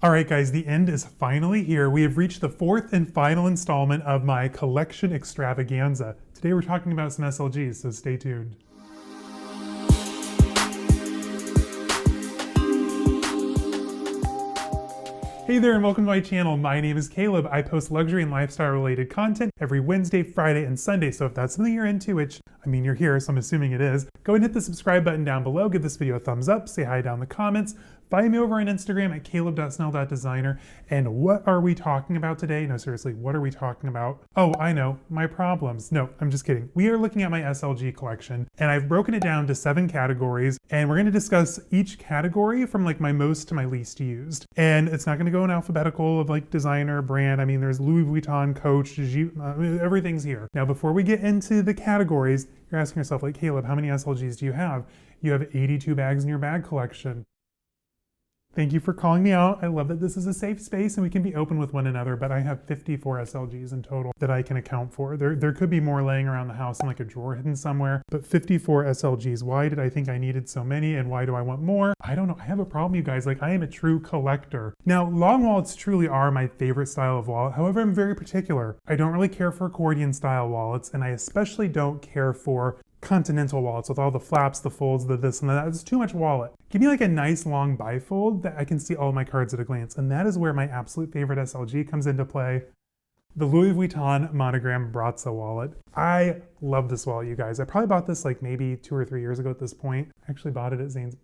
All right, guys, the end is finally here. We have reached the fourth and final installment of my collection extravaganza. Today we're talking about some SLGs, so stay tuned. Hey there and welcome to my channel. My name is Caleb. I post luxury and lifestyle related content every Wednesday, Friday, and Sunday. So if that's something you're into, which I mean, you're here, so I'm assuming it is, go and hit the subscribe button down below. Give this video a thumbs up, say hi down in the comments. Find me over on Instagram at caleb.snell.designer. And what are we talking about today? No, seriously, what are we talking about? Oh, I know, my problems. No, I'm just kidding. We are looking at my SLG collection and I've broken it down to 7 categories and we're gonna discuss each category from like my most to my least used. And it's not gonna go in alphabetical of like designer, brand. I mean, there's Louis Vuitton, Coach, everything's here. Now, before we get into the categories, you're asking yourself like, Caleb, how many SLGs do you have? You have 82 bags in your bag collection. Thank you for calling me out. I love that this is a safe space and we can be open with one another, but I have 54 SLGs in total that I can account for. There could be more laying around the house in like a drawer hidden somewhere, but 54 SLGs. Why did I think I needed so many and why do I want more? I don't know. I have a problem, you guys. Like, I am a true collector. Now, long wallets truly are my favorite style of wallet. However, I'm very particular. I don't really care for accordion style wallets, and I especially don't care for continental wallets with all the flaps, the folds, the this and that. It's too much wallet. Give me like a nice long bifold that I can see all my cards at a glance. And that is where my absolute favorite SLG comes into play. The Louis Vuitton monogram Brazza wallet. I love this wallet, you guys. I probably bought this like maybe 2 or 3 years ago at this point. I actually bought it at Zane's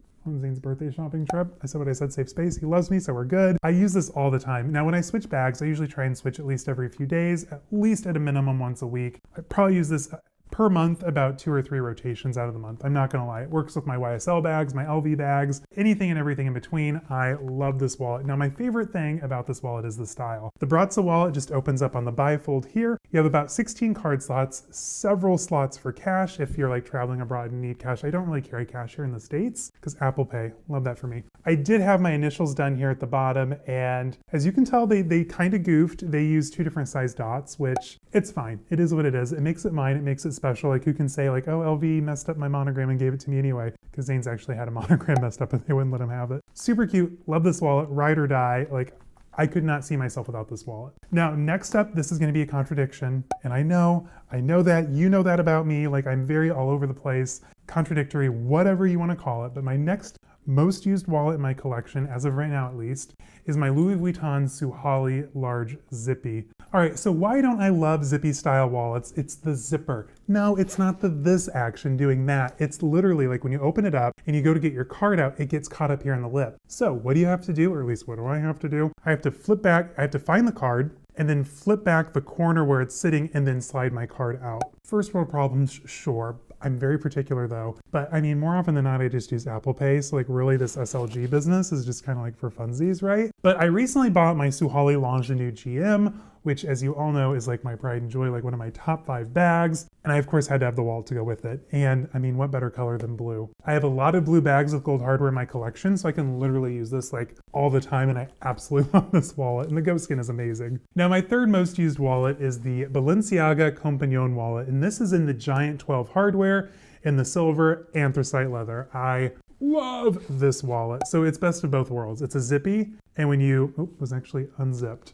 birthday shopping trip. I said what I said, safe space. He loves me, so we're good. I use this all the time. Now, when I switch bags, I usually try and switch at least every few days, at least at a minimum once a week. I probably use this per month, about 2 or 3 rotations out of the month. I'm not gonna lie, it works with my YSL bags, my LV bags, anything and everything in between. I love this wallet. Now, my favorite thing about this wallet is the style. The Brazza wallet just opens up on the bifold here. You have about 16 card slots, several slots for cash if you're like traveling abroad and need cash. I don't really carry cash here in the States because Apple Pay, love that for me. I did have my initials done here at the bottom, and as you can tell, they kind of goofed. They used 2 different size dots, which it's fine. It is what it is. It makes it mine, it makes it special. Like, who can say like, oh, LV messed up my monogram and gave it to me anyway, because Zane's actually had a monogram messed up and they wouldn't let him have it. Super cute, love this wallet, ride or die. Like, I could not see myself without this wallet. Now, next up, this is gonna be a contradiction, and I know that, you know that about me, like I'm very all over the place, contradictory, whatever you wanna call it, but my next most used wallet in my collection, as of right now at least, is my Louis Vuitton Suhali Large Zippy. All right, so why don't I love zippy style wallets? It's the zipper. No, it's not the this action doing that. It's literally like when you open it up and you go to get your card out, it gets caught up here in the lip. So what do you have to do, or at least what do I have to do? I have to flip back, I have to find the card, and then flip back the corner where it's sitting and then slide my card out. First world problems, sure. I'm very particular though, but I mean, more often than not, I just use Apple Pay. So like really this SLG business is just kind of like for funsies, right? But I recently bought my Suhali L'Ingenue GM, which as you all know is like my pride and joy, like one of my top 5 bags. And I of course had to have the wallet to go with it. And I mean, what better color than blue? I have a lot of blue bags with gold hardware in my collection, so I can literally use this like all the time, and I absolutely love this wallet, and the ghost skin is amazing. Now, my third most used wallet is the Balenciaga Compagnon wallet, and this is in the Giant 12 hardware in the silver anthracite leather. I love this wallet. So it's best of both worlds. It's a zippy, and when you, it was actually unzipped.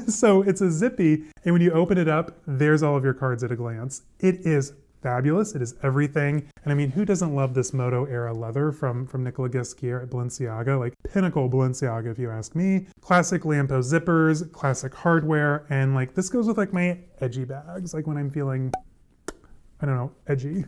So it's a zippy, and when you open it up, there's all of your cards at a glance. It is fabulous. It is everything. And I mean, who doesn't love this Moto era leather from Nicola Ghesquiere at Balenciaga? Like pinnacle Balenciaga, if you ask me. Classic lamppost zippers, classic hardware, and like this goes with like my edgy bags, like when I'm feeling, I don't know, edgy.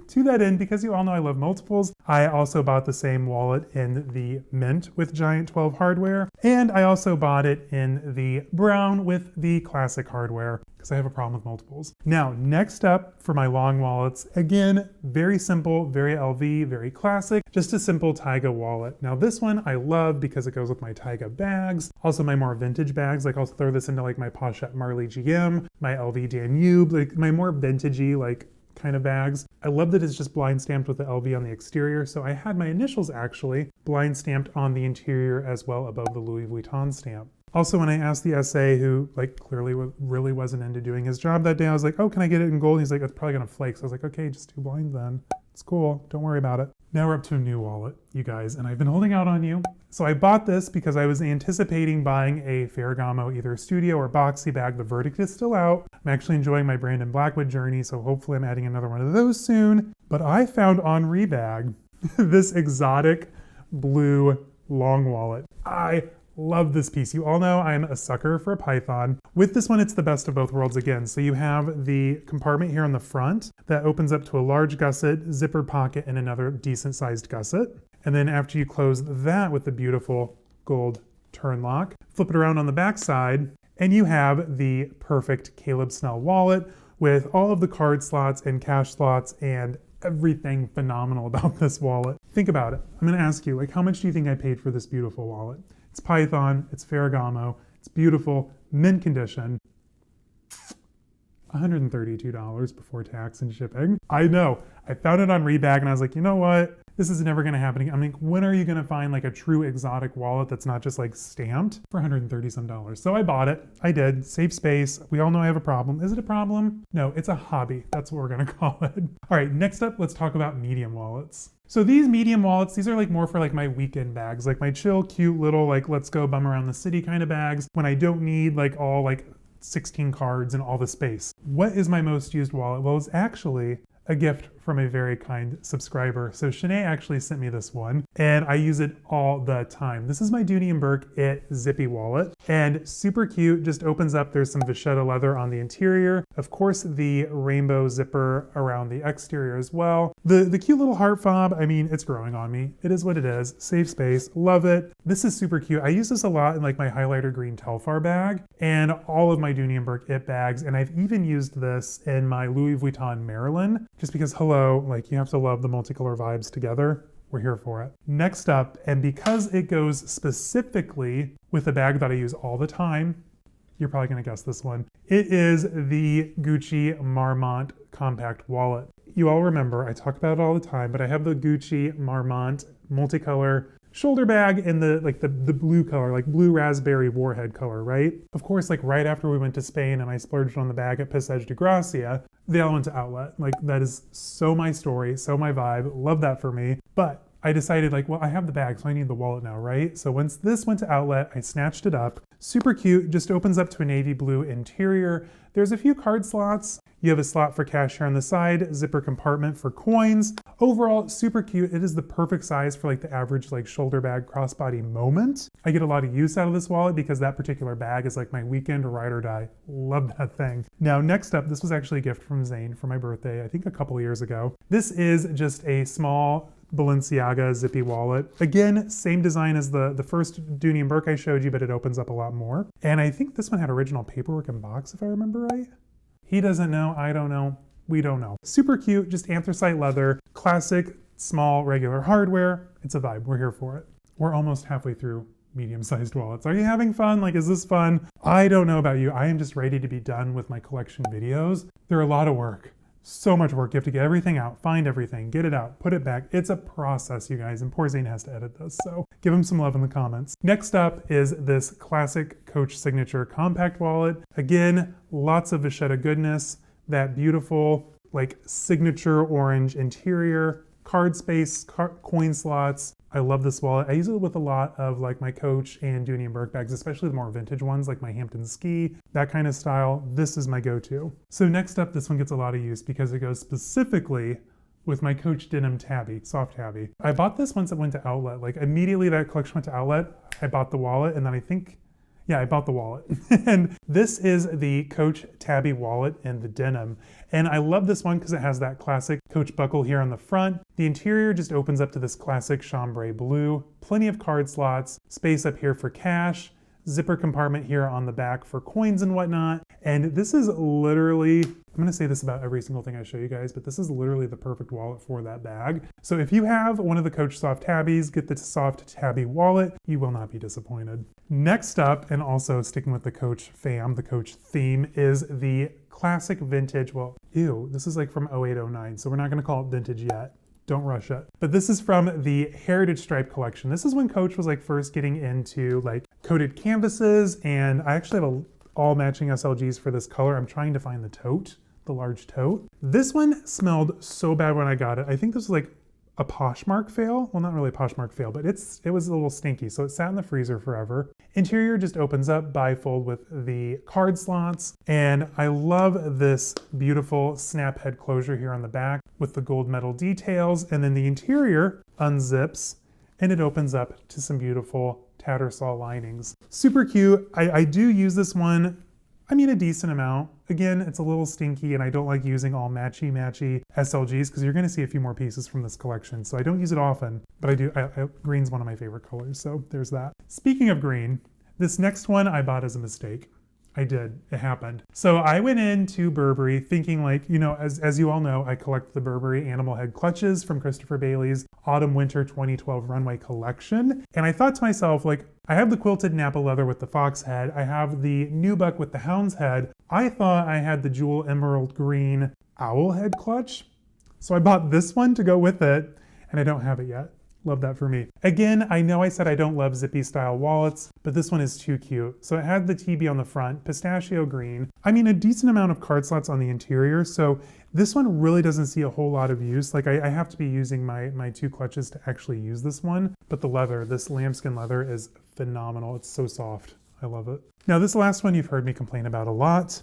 To that end, because you all know I love multiples, I also bought the same wallet in the mint with Giant 12 hardware, and I also bought it in the brown with the classic hardware, because I have a problem with multiples. Now, next up for my long wallets, again, very simple, very LV, very classic, just a simple Taiga wallet. Now this one I love because it goes with my Taiga bags, also my more vintage bags, like I'll throw this into like my Pochette Marley GM, my LV Danube, like my more vintagey, like kind of bags. I love that it's just blind stamped with the LV on the exterior, so I had my initials actually blind stamped on the interior as well above the Louis Vuitton stamp. Also, when I asked the SA, who like clearly really wasn't into doing his job that day, I was like, oh, can I get it in gold? And he's like, it's probably gonna flake. So I was like, okay, just do blind then. It's cool, don't worry about it. Now we're up to a new wallet, you guys, and I've been holding out on you. So I bought this because I was anticipating buying a Ferragamo either studio or boxy bag. The verdict is still out. I'm actually enjoying my Brandon Blackwood journey, so hopefully I'm adding another one of those soon. But I found on Rebag this exotic blue long wallet. I love this piece. You all know I'm a sucker for a python. With this one, it's the best of both worlds again. So you have the compartment here on the front that opens up to a large gusset, zipper pocket, and another decent sized gusset. And then after you close that with the beautiful gold turn lock, flip it around on the back side, and you have the perfect Caleb Snell wallet with all of the card slots and cash slots and everything phenomenal about this wallet. Think about it. I'm gonna ask you, like, how much do you think I paid for this beautiful wallet? It's Python, it's Ferragamo, it's beautiful, mint condition. $132 before tax and shipping. I know, I found it on Rebag and I was like, you know what? This is never gonna happen again. I mean, when are you gonna find like a true exotic wallet that's not just like stamped for $130 some? So I bought it, I did, save space. We all know I have a problem. Is it a problem? No, it's a hobby. That's what we're gonna call it. All right, next up, let's talk about medium wallets. So these medium wallets, these are like more for like my weekend bags, like my chill, cute little like let's go bum around the city kind of bags when I don't need like all like 16 cards and all the space. What is my most used wallet? Well, it's actually a gift from a very kind subscriber. So Shanae actually sent me this one and I use it all the time. This is my Dooney & Bourke It Zippy wallet and super cute, just opens up. There's some vachetta leather on the interior. Of course, the rainbow zipper around the exterior as well. The cute little heart fob, I mean, it's growing on me. It is what it is. Save space, love it. This is super cute. I use this a lot in like my highlighter green Telfar bag and all of my Dooney & Bourke It bags. And I've even used this in my Louis Vuitton Maryland, just because hello, like you have to love the multicolor vibes together. We're here for it. Next up, and because it goes specifically with a bag that I use all the time, you're probably gonna guess this one. It is the Gucci Marmont compact wallet. You all remember, I talk about it all the time, but I have the Gucci Marmont multicolor shoulder bag in the blue color, like blue raspberry warhead color, right? Of course, like right after we went to Spain and I splurged on the bag at Passage de Gracia, they all went to outlet. Like that is so my story, so my vibe, love that for me. But I decided like, well, I have the bag, so I need the wallet now, right? So once this went to outlet, I snatched it up. Super cute, just opens up to a navy blue interior. There's a few card slots. You have a slot for cash here on the side, zipper compartment for coins. Overall, super cute. It is the perfect size for like the average like shoulder bag crossbody moment. I get a lot of use out of this wallet because that particular bag is like my weekend ride or die. Love that thing. Now, next up, this was actually a gift from Zane for my birthday, I think a couple of years ago. This is just a small Balenciaga zippy wallet. Again, same design as the first Dooney & Bourke I showed you, but it opens up a lot more. And I think this one had original paperwork and box, if I remember right. He doesn't know, I don't know, we don't know. Super cute, just anthracite leather, classic, small, regular hardware. It's a vibe, we're here for it. We're almost halfway through medium-sized wallets. Are you having fun? Like, is this fun? I don't know about you. I am just ready to be done with my collection videos. They're a lot of work. So much work. You have to get everything out, find everything, get it out, put it back. It's a process, you guys, and poor Zane has to edit this, so give him some love in the comments. Next up is this classic Coach signature compact wallet. Again, lots of vachetta goodness, that beautiful like signature orange interior, card space, coin slots. I love this wallet. I use it with a lot of like my Coach and Dooney & Bourke bags, especially the more vintage ones like my Hampton Ski, that kind of style. This is my go-to. So next up, this one gets a lot of use because it goes specifically with my Coach denim tabby, soft tabby. I bought this once it went to outlet. Like immediately that collection went to outlet, I bought the wallet and then I bought the wallet. And this is the Coach tabby wallet in the denim. And I love this one because it has that classic Coach buckle here on the front. The interior just opens up to this classic chambray blue, plenty of card slots, space up here for cash, zipper compartment here on the back for coins and whatnot. And this is literally, I'm gonna say this about every single thing I show you guys, but this is literally the perfect wallet for that bag. So if you have one of the Coach soft tabbies, get the soft tabby wallet, you will not be disappointed. Next up, and also sticking with the Coach fam, the Coach theme, is the classic vintage, well, ew, this is like from 0809, so we're not gonna call it vintage yet. Don't rush it. But this is from the Heritage Stripe collection. This is when Coach was like first getting into like coated canvases, and I actually have all matching SLGs for this color. I'm trying to find the tote, the large tote. This one smelled so bad when I got it. I think this was like a Poshmark fail. Well, not really a Poshmark fail, but it was a little stinky, so it sat in the freezer forever. Interior just opens up bifold with the card slots, and I love this beautiful snap head closure here on the back with the gold metal details, and then the interior unzips, and it opens up to some beautiful tattersall linings. Super cute. I do use this one, I mean, a decent amount. Again, it's a little stinky, and I don't like using all matchy SLGs because you're going to see a few more pieces from this collection. So I don't use it often, but I do. Green's one of my favorite colors, so there's that. Speaking of green, this next one I bought as a mistake. I did. It happened. So I went into Burberry thinking, like, you know, as you all know, I collect the Burberry animal head clutches from Christopher Bailey's Autumn/Winter 2012 runway collection. And I thought to myself, like, I have the quilted Napa leather with the fox head. I have the nubuck with the hound's head. I thought I had the jewel emerald green owl head clutch. So I bought this one to go with it, and I don't have it yet. Love that for me. Again, I know I said I don't love zippy style wallets, but this one is too cute. So it had the TB on the front, pistachio green. I mean, a decent amount of card slots on the interior. So this one really doesn't see a whole lot of use. Like I have to be using my two clutches to actually use this one. But the leather, this lambskin leather is phenomenal. It's so soft. I love it. Now this last one you've heard me complain about a lot.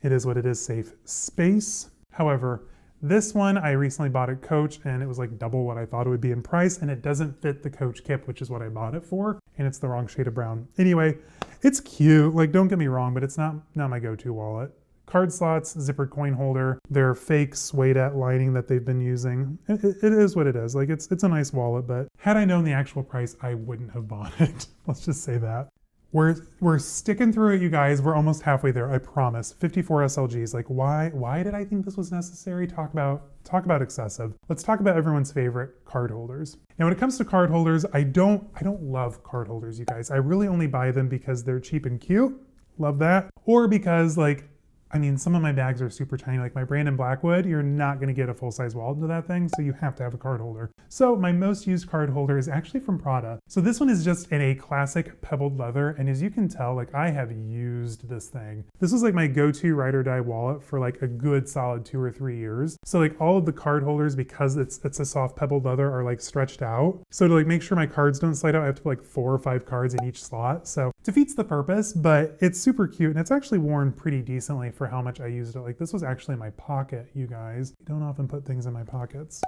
It is what it is, safe space. However, this one I recently bought at Coach, and it was like double what I thought it would be in price, and it doesn't fit the Coach kip, which is what I bought it for, and it's the wrong shade of brown. Anyway, it's cute, like don't get me wrong, but it's not my go-to wallet. Card slots, zippered coin holder, their fake suede lining that they've been using. It is what it is. Like it's a nice wallet, but had I known the actual price, I wouldn't have bought it. Let's just say that. We're sticking through it, you guys. We're almost halfway there, I promise. 54 SLGs. Like, why did I think this was necessary? Talk about excessive. Let's talk about everyone's favorite card holders. Now, when it comes to card holders, I don't love card holders, you guys. I really only buy them because they're cheap and cute. Love that. Or because, like, I mean, some of my bags are super tiny, like my Brandon Blackwood, you're not gonna get a full-size wallet into that thing, so you have to have a card holder. So my most used card holder is actually from Prada. So this one is just in a classic pebbled leather, and as you can tell, like I have used this thing. This was like my go-to ride or die wallet for like a good solid 2 or 3 years. So like all of the card holders, because it's a soft pebbled leather, are like stretched out. So to like make sure my cards don't slide out, I have to put like 4 or 5 cards in each slot. So it defeats the purpose, but it's super cute, and it's actually worn pretty decently for how much I used it. Like this was actually in my pocket, you guys. I don't often put things in my pockets.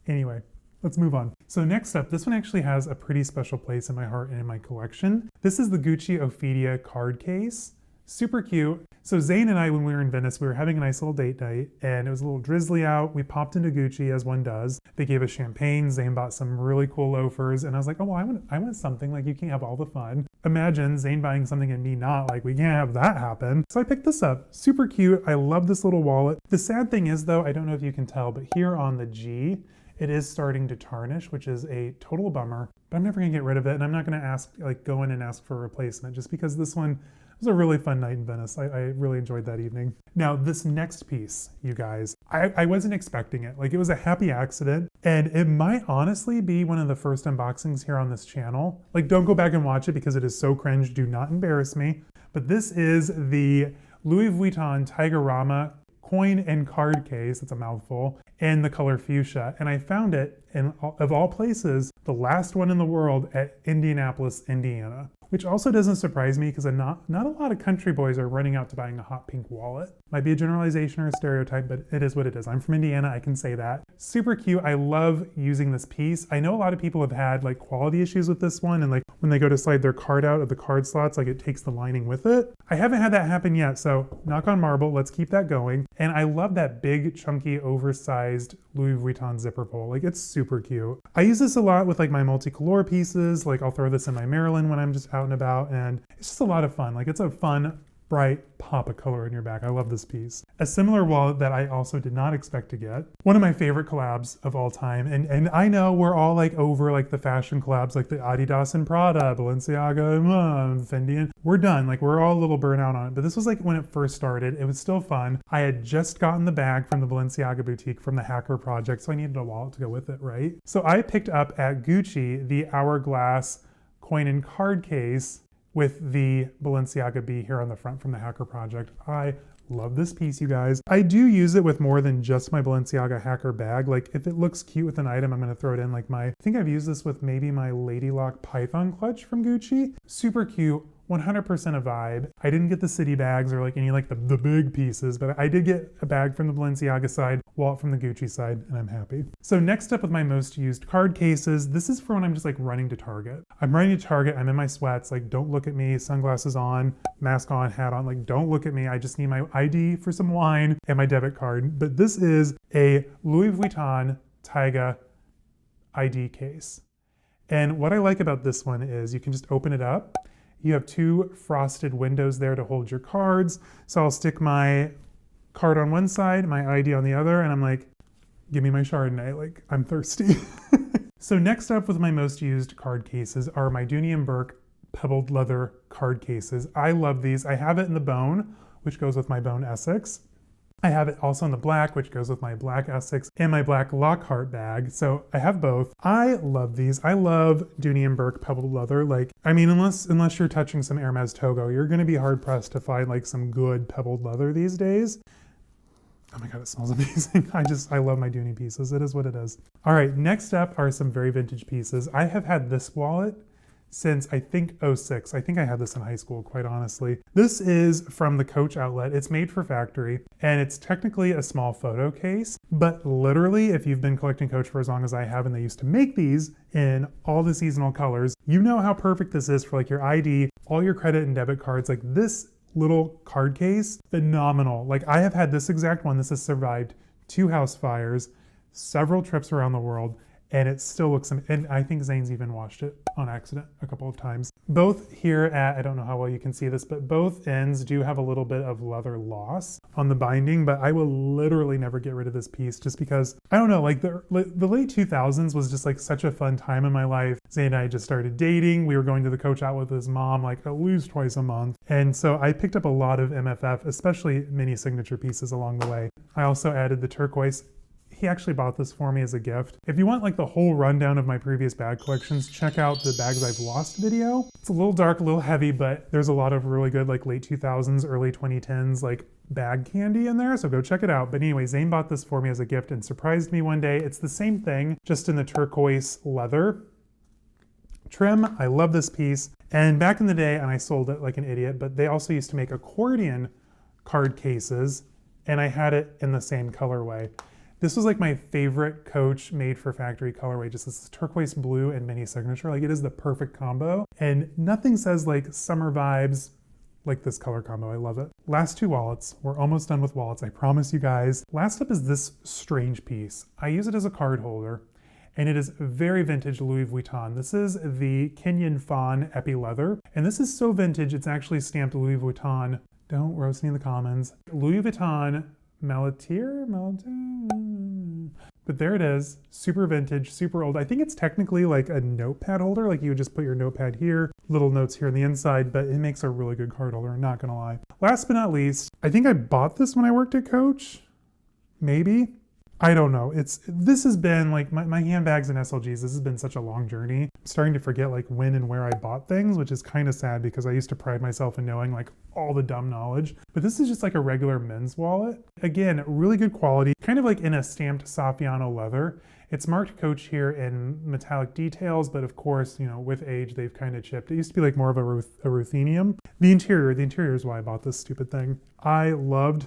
Anyway, let's move on. So next up, this one actually has a pretty special place in my heart and in my collection. This is the Gucci Ophidia card case. Super cute. So Zane and I, when we were in Venice, we were having a nice little date night, and it was a little drizzly out. We popped into Gucci, as one does. They gave us champagne. Zane bought some really cool loafers, and I was like, oh, well, I want something. Like, you can't have all the fun. Imagine Zane buying something and me not. Like, we can't have that happen. So I picked this up. Super cute. I love this little wallet. The sad thing is, though, I don't know if you can tell, but here on the G, it is starting to tarnish, which is a total bummer, but I'm never gonna get rid of it, and I'm not gonna go in and ask for a replacement, just because this one was a really fun night in Venice. I really enjoyed that evening. Now, this next piece, you guys, I wasn't expecting it. Like, it was a happy accident, and it might honestly be one of the first unboxings here on this channel. Like, don't go back and watch it because it is so cringe. Do not embarrass me. But this is the Louis Vuitton Tigerama coin and card case, it's a mouthful, in the color fuchsia. And I found it, in, of all places, the last one in the world at Indianapolis, Indiana. Which also doesn't surprise me because not a lot of country boys are running out to buying a hot pink wallet. Might be a generalization or a stereotype, but it is what it is. I'm from Indiana, I can say that. Super cute, I love using this piece. I know a lot of people have had like quality issues with this one, and like when they go to slide their card out of the card slots, like it takes the lining with it. I haven't had that happen yet, so knock on marble, let's keep that going. And I love that big, chunky, oversized Louis Vuitton zipper pull. Like, it's super cute. I use this a lot with like my multicolor pieces. Like, I'll throw this in my Maryland when I'm just out and about, and it's just a lot of fun. Like, it's a fun, bright pop of color in your back. I love this piece. A similar wallet that I also did not expect to get. One of my favorite collabs of all time. And I know we're all like over like the fashion collabs, like the Adidas and Prada, Balenciaga, Fendi, and we're done. Like, we're all a little burnt out on it. But this was like when it first started. It was still fun. I had just gotten the bag from the Balenciaga boutique from the Hacker Project, so I needed a wallet to go with it, right? So I picked up at Gucci the Hourglass coin and card case with the Balenciaga B here on the front from the Hacker Project. I Love this piece, you guys. I do use it with more than just my Balenciaga hacker bag. Like if it looks cute with an item, I'm gonna throw it in like I think I've used this with maybe my Lady Lock Python clutch from Gucci. Super cute. 100% a vibe. I didn't get the city bags or like any like the big pieces, but I did get a bag from the Balenciaga side, wallet from the Gucci side, and I'm happy. So next up with my most used card cases, this is for when I'm just like running to Target. I'm running to Target, I'm in my sweats, like don't look at me, sunglasses on, mask on, hat on, like don't look at me. I just need my ID for some wine and my debit card. But this is a Louis Vuitton Tyga ID case. And what I like about this one is you can just open it up. You have two frosted windows there to hold your cards. So I'll stick my card on one side, my ID on the other, and I'm like, give me my Chardonnay, like I'm thirsty. So next up with my most used card cases are my Dooney & Bourke pebbled leather card cases. I love these. I have it in the bone, which goes with my bone Essex. I have it also in the black, which goes with my black Essex and my black Lockhart bag. So I have both. I love these. I love Dooney & Bourke pebbled leather. Like, I mean, unless you're touching some Hermès Togo, you're going to be hard pressed to find like some good pebbled leather these days. Oh my God, it smells amazing. I love my Dooney pieces. It is what it is. All right, next up are some very vintage pieces. I have had this wallet since I think '06. I think I had this in high school, quite honestly. This is from the Coach outlet. It's made for factory, and it's technically a small photo case, but literally, if you've been collecting Coach for as long as I have, and they used to make these in all the seasonal colors, you know how perfect this is for like your ID, all your credit and debit cards. Like this little card case, phenomenal. Like I have had this exact one. This has survived 2 house fires, several trips around the world, and it still looks, and I think Zane's even washed it on accident a couple of times. Both here at, I don't know how well you can see this, but both ends do have a little bit of leather loss on the binding, but I will literally never get rid of this piece just because, I don't know, like the late 2000s was just like such a fun time in my life. Zane and I just started dating. We were going to the Coach out with his mom like at least twice a month. And so I picked up a lot of MFF, especially mini signature pieces along the way. I also added the turquoise. He actually bought this for me as a gift. If you want like the whole rundown of my previous bag collections, check out the Bags I've Lost video. It's a little dark, a little heavy, but there's a lot of really good like late 2000s, early 2010s like bag candy in there, so go check it out. But anyway, Zane bought this for me as a gift and surprised me one day. It's the same thing, just in the turquoise leather trim. I love this piece. And back in the day, and I sold it like an idiot, but they also used to make accordion card cases, and I had it in the same colorway. This was like my favorite Coach made for factory colorway, just this turquoise blue and mini signature. Like it is the perfect combo, and nothing says like summer vibes like this color combo. I love it. Last 2 wallets. We're almost done with wallets, I promise you guys. Last up is this strange piece. I use it as a card holder, and it is very vintage Louis Vuitton. This is the Kenyan Fawn Epi Leather, and this is so vintage it's actually stamped Louis Vuitton. Don't roast me in the comments. Louis Vuitton Melatier? But there it is, super vintage, super old. I think it's technically like a notepad holder, like you would just put your notepad here, little notes here on the inside, but it makes a really good card holder, I'm not gonna lie. Last but not least, I think I bought this when I worked at Coach, maybe? I don't know. This has been like my handbags and SLGs, this has been such a long journey. I'm starting to forget like when and where I bought things, which is kind of sad because I used to pride myself in knowing like all the dumb knowledge. But this is just like a regular men's wallet. Again, really good quality, kind of like in a stamped Saffiano leather. It's marked Coach here in metallic details, but of course, you know, with age, they've kind of chipped. It used to be like more of a ruthenium. The interior is why I bought this stupid thing. I loved.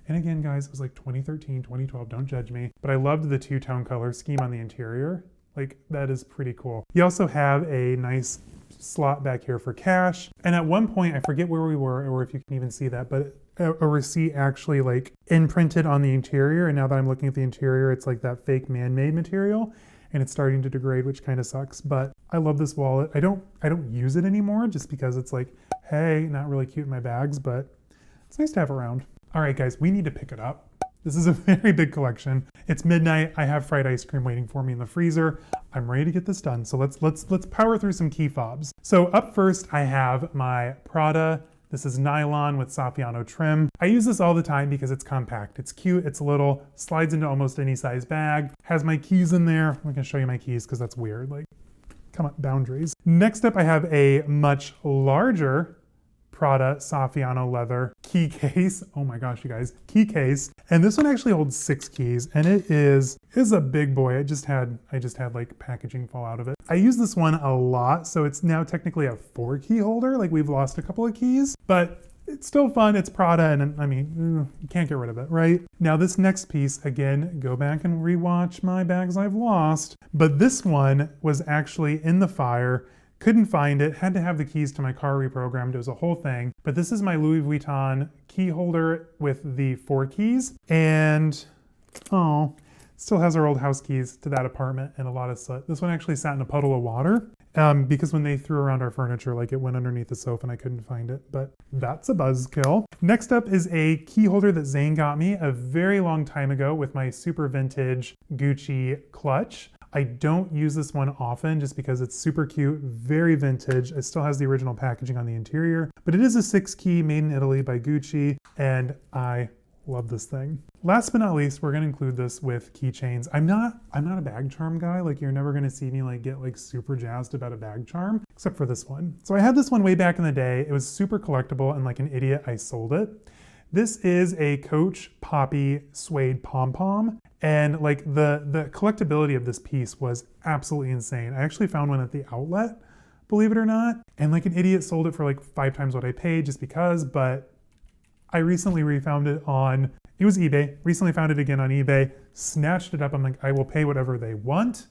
And again, guys, it was like 2013, 2012, don't judge me. But I loved the 2-tone color scheme on the interior. Like, that is pretty cool. You also have a nice slot back here for cash. And at one point, I forget where we were or if you can even see that, but a receipt actually like imprinted on the interior. And now that I'm looking at the interior, it's like that fake man-made material. And it's starting to degrade, which kind of sucks. But I love this wallet. I don't use it anymore just because it's like, hey, not really cute in my bags, but it's nice to have around. All right, guys, we need to pick it up. This is a very big collection. It's midnight. I have fried ice cream waiting for me in the freezer. I'm ready to get this done. So let's power through some key fobs. So up first, I have my Prada. This is nylon with Saffiano trim. I use this all the time because it's compact. It's cute, it's little, slides into almost any size bag, has my keys in there. I'm gonna show you my keys because that's weird. Like, come on, boundaries. Next up, I have a much larger Prada Saffiano leather key case. Oh my gosh, you guys, key case. And this one actually holds 6 keys, and it is a big boy. I just had like packaging fall out of it. I use this one a lot, so it's now technically a 4 key holder. Like we've lost a couple of keys, but it's still fun. It's Prada, and I mean, you can't get rid of it, right? Now this next piece, again, go back and rewatch my bags I've lost. But this one was actually in the fire. Couldn't find it, had to have the keys to my car reprogrammed. It was a whole thing. But this is my Louis Vuitton key holder with the 4 keys. And, oh, still has our old house keys to that apartment and a lot of soot. This one actually sat in a puddle of water because when they threw around our furniture, like it went underneath the sofa and I couldn't find it, but that's a buzzkill. Next up is a key holder that Zane got me a very long time ago with my super vintage Gucci clutch. I don't use this one often just because it's super cute, very vintage. It still has the original packaging on the interior, but it is a 6 key made in Italy by Gucci, and I love this thing. Last but not least, we're gonna include this with keychains. I'm not a bag charm guy. Like you're never gonna see me like get like super jazzed about a bag charm, except for this one. So I had this one way back in the day. It was super collectible, and like an idiot, I sold it. This is a Coach Poppy suede pom-pom, and like the collectability of this piece was absolutely insane. I actually found one at the outlet, believe it or not, and like an idiot sold it for like 5 times what I paid just because, but I recently refound it on, it was eBay, recently found it again on eBay, snatched it up. I'm like, I will pay whatever they want,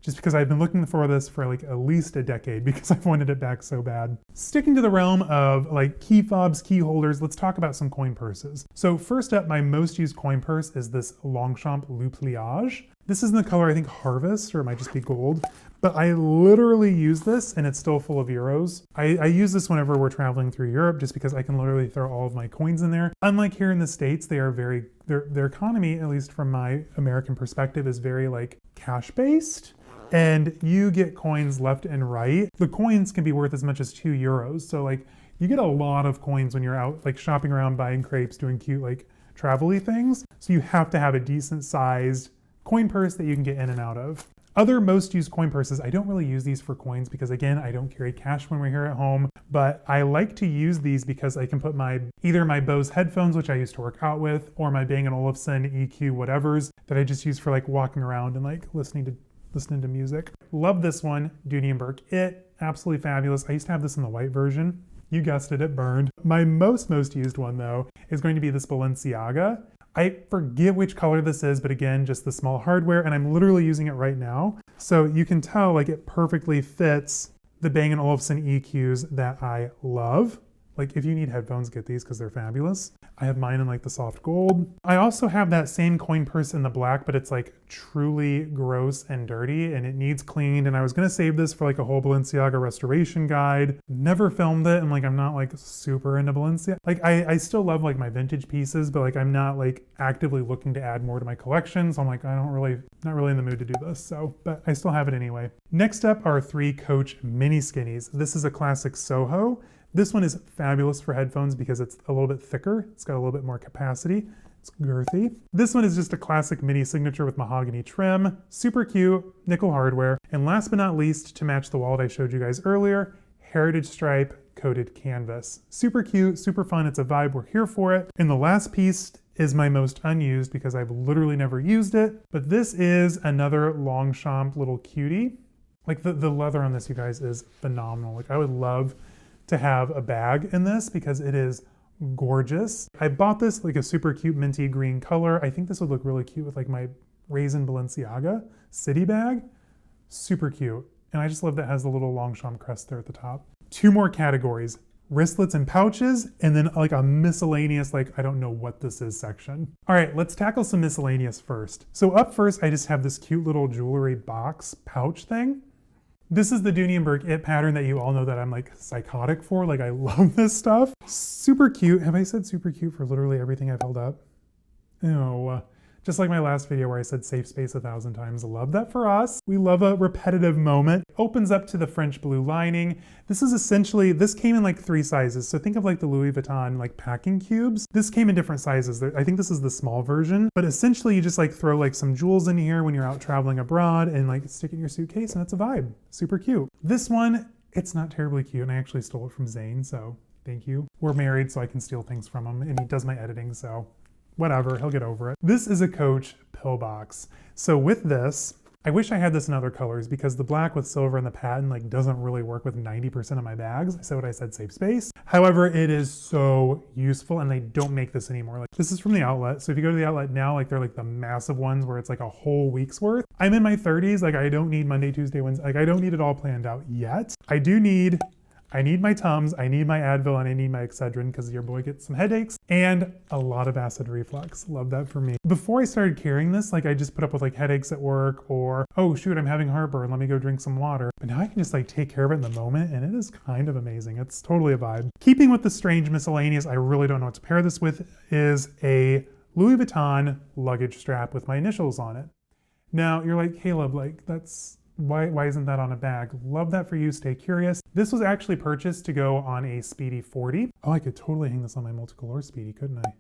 just because I've been looking for this for like at least a decade because I've wanted it back so bad. Sticking to the realm of like key fobs, key holders, let's talk about some coin purses. So first up, my most used coin purse is this Longchamp Le Pliage. This is in the color, I think, Harvest, or it might just be gold, but I literally use this and it's still full of euros. I use this whenever we're traveling through Europe just because I can literally throw all of my coins in there. Unlike here in the States, they are very, their economy, at least from my American perspective, is very like cash-based. And you get coins left and right. The coins can be worth as much as 2 euros. So like you get a lot of coins when you're out like shopping around, buying crepes, doing cute like travel-y things. So you have to have a decent sized coin purse that you can get in and out of. Other most used coin purses, I don't really use these for coins because again, I don't carry cash when we're here at home, but I like to use these because I can put either my Bose headphones, which I used to work out with, or my Bang & Olufsen EQ whatevers that I just use for like walking around and like listening to music. Love this one, Dooney & Bourke. It, absolutely fabulous. I used to have this in the white version. You guessed it, it burned. My most used one though is going to be this Balenciaga. I forget which color this is, but again, just the small hardware, and I'm literally using it right now. So you can tell like it perfectly fits the Bang & Olufsen EQs that I love. Like if you need headphones, get these because they're fabulous. I have mine in like the soft gold. I also have that same coin purse in the black, but it's like truly gross and dirty and it needs cleaned. And I was gonna save this for like a whole Balenciaga restoration guide. Never filmed it, and like I'm not like super into Balenciaga. Like I still love like my vintage pieces, but like I'm not like actively looking to add more to my collection. So I'm like, not really in the mood to do this. So, but I still have it anyway. Next up are 3 Coach mini skinnies. This is a classic Soho. This one is fabulous for headphones because it's a little bit thicker. It's got a little bit more capacity. It's girthy. This one is just a classic mini signature with mahogany trim. Super cute, nickel hardware. And last but not least, to match the wallet I showed you guys earlier, heritage stripe coated canvas. Super cute, super fun. It's a vibe. We're here for it. And the last piece is my most unused because I've literally never used it. But this is another Longchamp little cutie. Like the leather on this, you guys, is phenomenal. Like I would love to have a bag in this because it is gorgeous. I bought this like a super cute minty green color. I think this would look really cute with like my Raisin Balenciaga city bag. Super cute. And I just love that it has the little Longchamp crest there at the top. 2 more categories, wristlets and pouches, and then like a miscellaneous, like I don't know what this is section. All right, let's tackle some miscellaneous first. So up first, I just have this cute little jewelry box pouch thing. This is the Dooney & Bourke It pattern that you all know that I'm like psychotic for. Like I love this stuff. Super cute. Have I said super cute for literally everything I've held up? No. Just like my last video where I said safe space 1,000 times. Love that for us. We love a repetitive moment. Opens up to the French blue lining. This is essentially, this came in like 3 sizes. So think of like the Louis Vuitton like packing cubes. This came in different sizes. I think this is the small version, but essentially you just like throw like some jewels in here when you're out traveling abroad and like stick it in your suitcase and it's a vibe. Super cute. This one, it's not terribly cute and I actually stole it from Zane, so Thank you. We're married, so I can steal things from him, and he does my editing, so whatever, he'll get over it. This is a Coach pillbox. So with this, I wish I had this in other colors because the black with silver and the patent like doesn't really work with 90% of my bags. I said what I said, save space. However, it is so useful and they don't make this anymore. Like this is from the outlet. So if you go to the outlet now, like they're like the massive ones where it's like a whole week's worth. I'm in my 30s. Like I don't need Monday, Tuesday, Wednesday. Like I don't need it all planned out yet. I need my Tums, I need my Advil, and I need my Excedrin because your boy gets some headaches and a lot of acid reflux. Love that for me. Before I started carrying this, like I just put up with like headaches at work or, oh shoot, I'm having heartburn, let me go drink some water. But now I can just like take care of it in the moment and it is kind of amazing. It's totally a vibe. Keeping with the strange miscellaneous, I really don't know what to pair this with, is a Louis Vuitton luggage strap with my initials on it. Now you're like, Caleb, like that's, why isn't that on a bag? Love that for you, stay curious. This was actually purchased to go on a Speedy 40. Oh, I could totally hang this on my multicolor Speedy, couldn't I?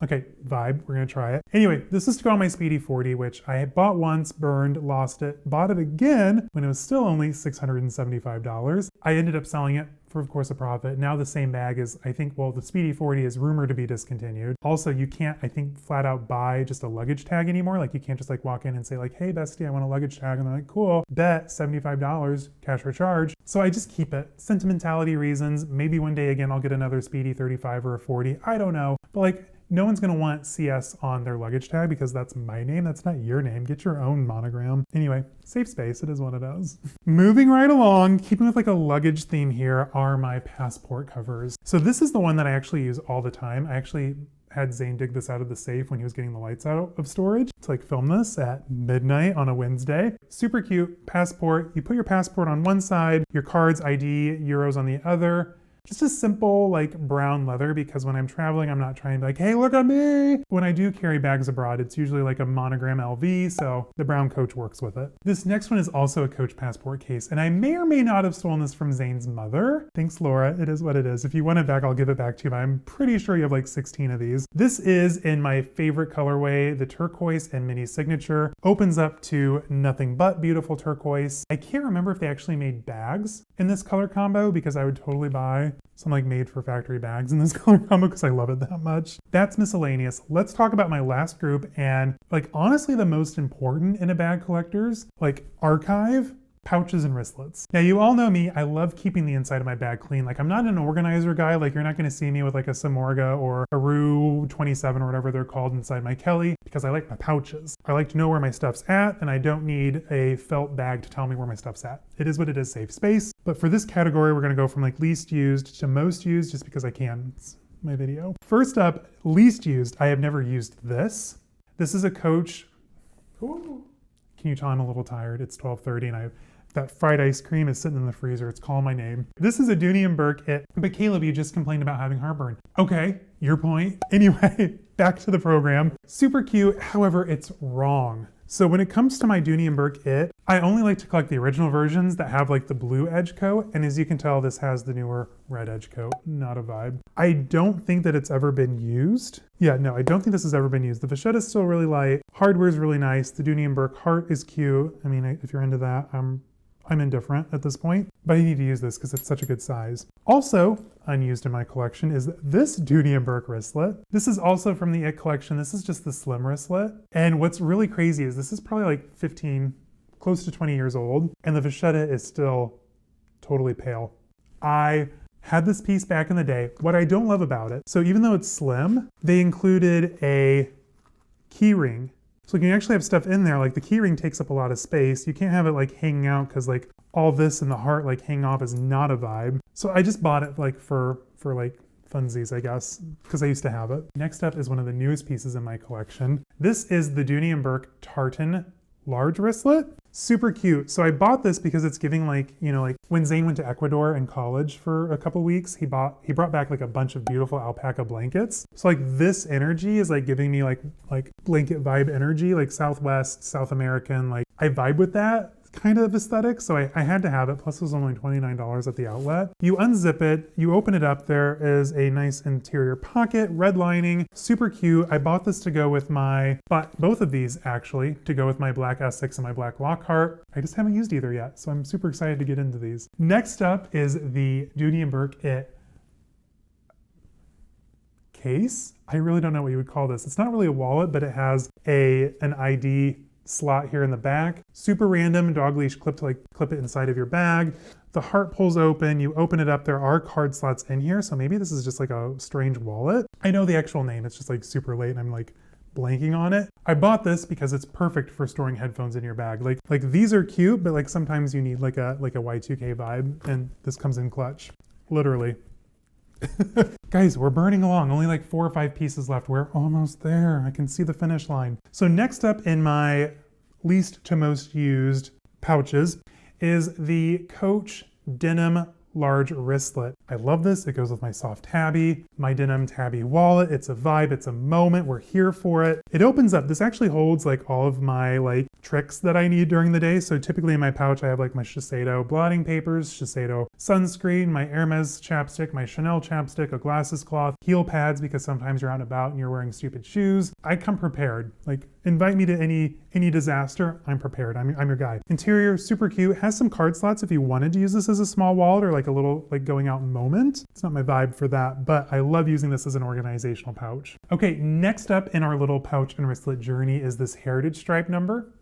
Okay, vibe, we're gonna try it. Anyway, this is to go on my Speedy 40, which I had bought once, burned, lost it, bought it again when it was still only $675. I ended up selling it for, of course, a profit. Now the same bag is, I think, well, the Speedy 40 is rumored to be discontinued. Also, you can't, I think, flat out buy just a luggage tag anymore. Like you can't just like walk in and say like, hey, bestie, I want a luggage tag. And they're like, cool, bet $75, cash for charge. So I just keep it. Sentimentality reasons. Maybe one day again, I'll get another Speedy 35 or a 40. I don't know. But like, no one's gonna want CS on their luggage tag because that's my name, that's not your name. Get your own monogram. Anyway, safe space, it is what it is. Moving right along, keeping with like a luggage theme here are my passport covers. So this is the one that I actually use all the time. I actually had Zane dig this out of the safe when he was getting the lights out of storage to like film this at midnight on a Wednesday. Super cute passport. You put your passport on one side, your cards, ID, euros on the other. Just a simple like brown leather because when I'm traveling, I'm not trying to be like, hey, look at me. When I do carry bags abroad, it's usually like a monogram LV, so the brown Coach works with it. This next one is also a Coach passport case, and I may or may not have stolen this from Zane's mother. Thanks, Laura. It is what it is. If you want it back, I'll give it back to you, but I'm pretty sure you have like 16 of these. This is in my favorite colorway, the turquoise and mini signature. Opens up to nothing but beautiful turquoise. I can't remember if they actually made bags in this color combo because I would totally buy some like made for factory bags in this color combo because I love it that much. That's miscellaneous. Let's talk about my last group and like honestly the most important in a bag collector's like archive, pouches and wristlets. Now you all know me, I love keeping the inside of my bag clean. Like I'm not an organizer guy, like you're not gonna see me with like a Samorga or a Rue 27 or whatever they're called inside my Kelly because I like my pouches. I like to know where my stuff's at and I don't need a felt bag to tell me where my stuff's at. It is what it is, safe space. But for this category, we're gonna go from like least used to most used just because I can. It's my video. First up, least used. I have never used this. This is a Coach. Ooh. Can you tell I'm a little tired? It's 12:30 and that fried ice cream is sitting in the freezer. It's calling my name. This is a Dooney & Bourke It. But Caleb, you just complained about having heartburn. Okay, your point. Anyway, back to the program. Super cute, however, it's wrong. So when it comes to my Dooney & Bourke It, I only like to collect the original versions that have like the blue edge coat. And as you can tell, this has the newer red edge coat. Not a vibe. I don't think that it's ever been used. Yeah, no, I don't think this has ever been used. The vachetta is still really light. Hardware is really nice. The Dooney & Bourke heart is cute. I mean, if you're into that, I'm indifferent at this point, but I need to use this because it's such a good size. Also unused in my collection is this Dooney & Bourke wristlet. This is also from the It collection. This is just the slim wristlet. And what's really crazy is this is probably like 15, close to 20 years old, and the vachetta is still totally pale. I had this piece back in the day. What I don't love about it, so even though it's slim, they included a key ring. So you can actually have stuff in there, like the key ring takes up a lot of space. You can't have it like hanging out because like all this and the heart like hanging off is not a vibe. So I just bought it like for like funsies, I guess, because I used to have it. Next up is one of the newest pieces in my collection. This is the Dooney & Bourke Tartan large wristlet. Super cute. So I bought this because it's giving like, you know, like when Zane went to Ecuador in college for a couple weeks, he brought back like a bunch of beautiful alpaca blankets. So like this energy is like giving me like blanket vibe energy, like Southwest, South American, like I vibe with that kind of aesthetic. So I had to have it. Plus it was only $29 at the outlet. You unzip it, you open it up. There is a nice interior pocket, red lining, super cute. I bought this to go with both of these actually, to go with my black Essex and my black Lockhart. I just haven't used either yet. So I'm super excited to get into these. Next up is the Dooney & Bourke It case. I really don't know what you would call this. It's not really a wallet, but it has an ID slot here in the back. Super random dog leash clip to like clip it inside of your bag. The heart pulls open, you open it up, there are card slots in here, so maybe this is just like a strange wallet. I know the actual name, it's just like super late and I'm like blanking on it. I bought this because it's perfect for storing headphones in your bag. Like these are cute, but like sometimes you need like a Y2K vibe, and this comes in clutch, literally. Guys, we're burning along, only like 4 or 5 pieces left. We're almost there. I can see the finish line. So next up in my least to most used pouches is the Coach Denim Large Wristlet. I love this. It goes with my soft tabby, my denim tabby wallet. It's a vibe, it's a moment. We're here for it. It opens up. This actually holds like all of my like tricks that I need during the day. So typically in my pouch, I have like my Shiseido blotting papers, Shiseido sunscreen, my Hermès chapstick, my Chanel chapstick, a glasses cloth, heel pads because sometimes you're out and about and you're wearing stupid shoes. I come prepared. Like invite me to any disaster, I'm prepared. I'm your guy. Interior, super cute. Has some card slots if you wanted to use this as a small wallet or like a little like going out moment. It's not my vibe for that, but I love using this as an organizational pouch. Okay, next up in our little pouch and wristlet journey is this heritage stripe number.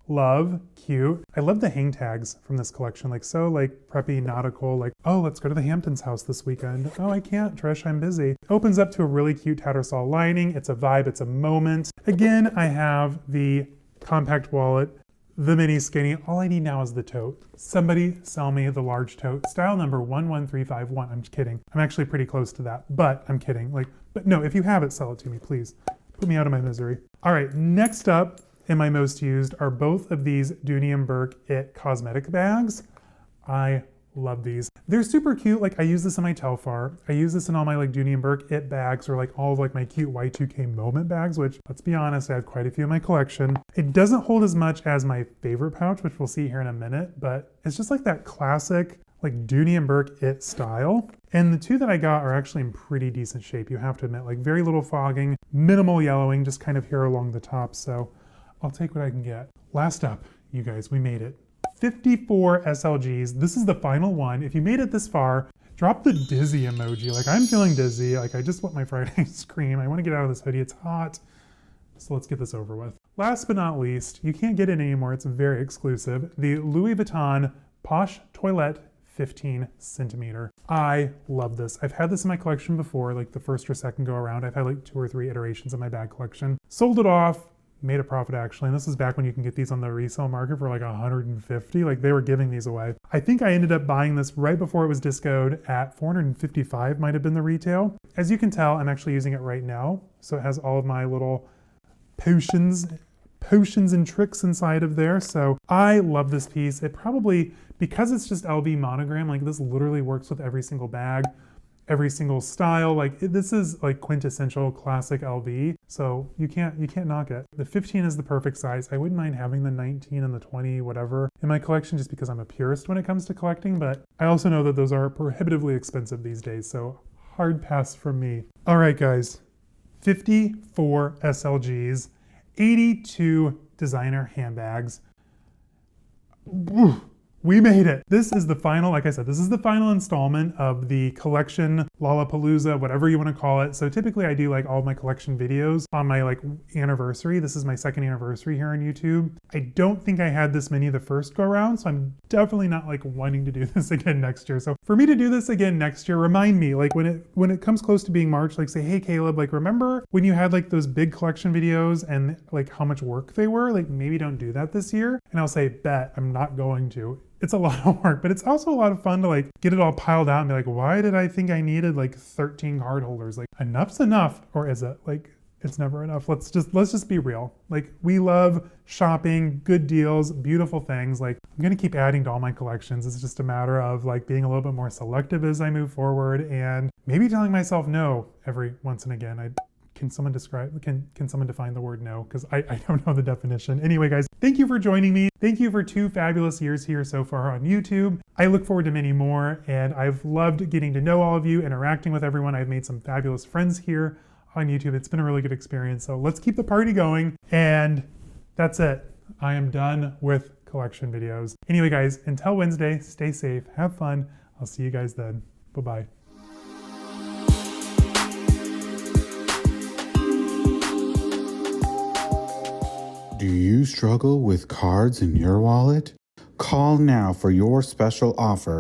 Love, cute. I love the hang tags from this collection, like so like preppy, nautical, like, oh, let's go to the Hamptons house this weekend. Oh, I can't, Trish, I'm busy. Opens up to a really cute Tattersall lining. It's a vibe, it's a moment. Again, I have the compact wallet, the mini skinny. All I need now is the tote. Somebody sell me the large tote. Style number 11351. I'm just kidding. I'm actually pretty close to that, but I'm kidding. Like, but no, if you have it, sell it to me, please. Put me out of my misery. All right, next up in my most used are both of these Dooney & Bourke It cosmetic bags. I love these. They're super cute. Like I use this in my Telfar. I use this in all my like Dooney & Bourke It bags or like all of like my cute Y2K moment bags, which let's be honest, I have quite a few in my collection. It doesn't hold as much as my favorite pouch, which we'll see here in a minute, but it's just like that classic like Dooney & Bourke It style. And the two that I got are actually in pretty decent shape. You have to admit, like very little fogging, minimal yellowing, just kind of here along the top. So I'll take what I can get. Last up, you guys, we made it. 54 SLGs. This is the final one. If you made it this far, drop the dizzy emoji. Like I'm feeling dizzy. Like I just want my fried ice cream. I want to get out of this hoodie. It's hot. So let's get this over with. Last but not least, you can't get it anymore. It's very exclusive. The Louis Vuitton Poche Toilette 15 centimeter. I love this. I've had this in my collection before, like the first or second go around. I've had like 2 or 3 iterations of my bag collection. Sold it off. Made a profit actually, and this is back when you can get these on the resale market for like 150. Like they were giving these away. I think I ended up buying this right before it was discoed at 455 might have been the retail. As you can tell, I'm actually using it right now. So it has all of my little potions and tricks inside of there. So I love this piece. It probably, because it's just LV monogram, like this literally works with every single bag, every single style. Like this is like quintessential classic LV. So you can't knock it. The 15 is the perfect size. I wouldn't mind having the 19 and the 20, whatever, in my collection just because I'm a purist when it comes to collecting, but I also know that those are prohibitively expensive these days. So hard pass from me. All right, guys, 54 SLGs, 82 designer handbags. Woo. We made it. This is the final, like I said, this is the final installment of the collection, Lollapalooza, whatever you want to call it. So typically I do like all of my collection videos on my like anniversary. This is my 2nd anniversary here on YouTube. I don't think I had this many the first go around, so I'm definitely not like wanting to do this again next year. So for me to do this again next year, remind me, like when it comes close to being March, like say, hey Caleb, like remember when you had like those big collection videos and like how much work they were? Like maybe don't do that this year. And I'll say, bet, I'm not going to. It's a lot of work, but it's also a lot of fun to like get it all piled out and be like, why did I think I needed like 13 card holders? Like enough's enough, or is it? Like it's never enough. Let's just be real. Like we love shopping, good deals, beautiful things. Like I'm gonna keep adding to all my collections. It's just a matter of like being a little bit more selective as I move forward and maybe telling myself no every once and again. Can someone define the word no? Because I don't know the definition. Anyway, guys, thank you for joining me. Thank you for 2 fabulous years here so far on YouTube. I look forward to many more, and I've loved getting to know all of you, interacting with everyone. I've made some fabulous friends here on YouTube. It's been a really good experience. So let's keep the party going. And that's it. I am done with collection videos. Anyway, guys, until Wednesday, stay safe, have fun. I'll see you guys then. Bye-bye. you struggle with cards in your wallet? Call now for your special offer.